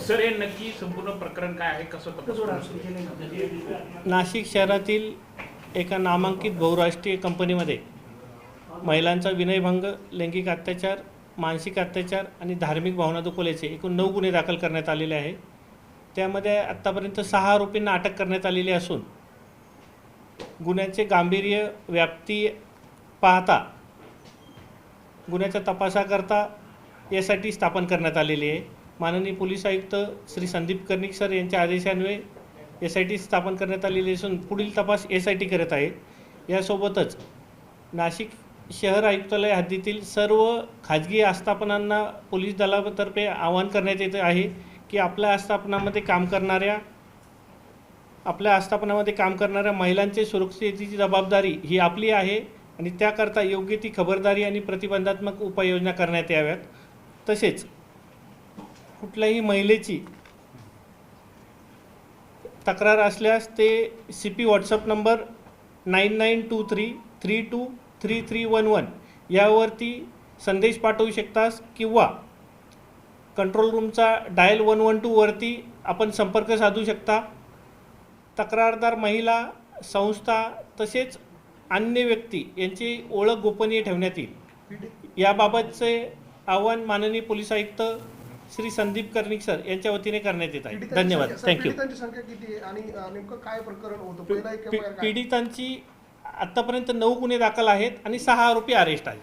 Sir हे नक्की संपूर्ण प्रकरण काय आहे, कसं तपास? नाशिक शहरातील एका नामांकित बहुराष्ट्रीय कंपनीमध्ये महिलांचा विनयभंग, लैंगिक अत्याचार, मानसिक अत्याचार आणि धार्मिक भावना दुखवल्याचे एकूण 9 गुन्हे दाखल करण्यात आलेले आहे। त्यामध्ये आत्तापर्यंत 6 आरोपींना अटक करण्यात आलेली असून गुन्ह्याचे गांभीर्य, व्याप्ती पाहता गुन्ह्याच्या तपासाकरता SIT स्थापन करण्यात आलेली आहे। माननीय पोलीस आयुक्त श्री संदीप कर्णिक सर यांच्या आदेशान्वये SIT स्थापन करण्यात आलेली असून पुढील तपास SIT करत आहे। यासोबतच नाशिक शहर आयुक्तालय हद्दीतील सर्व खाजगी आस्थापनांना पोलीस दलातर्फे आवाहन करण्यात येत आहे की आपल्या आस्थापनामध्ये काम करणाऱ्या महिलांचे सुरक्षेची जबाबदारी ही आपली आहे आणि त्याकरता योग्य ती खबरदारी आणि प्रतिबंधात्मक उपाययोजना करण्यात याव्यात। तसेच कुठल्याही महिलेची तक्रार असल्यास ते CP WhatsApp नंबर 9923323311 यावरती संदेश पाठवू शकतास किंवा कंट्रोल रूमचा डायल 112 वरती आपण संपर्क साधू शकता। तक्रारदार महिला, संस्था तसेच अन्य व्यक्ती यांची ओळख गोपनीय ठेवण्यात येईल। याबाबतचे आवाहन माननीय पोलीस आयुक्त श्री संदीप कर्णिक सर यांच्या वतीने करण्यात येत आहे। धन्यवाद। थँक्यू। पीडितांची आतापर्यंत 9 गुन्हे दाखल आहेत आणि 6 आरोपी अरेस्ट आहेत।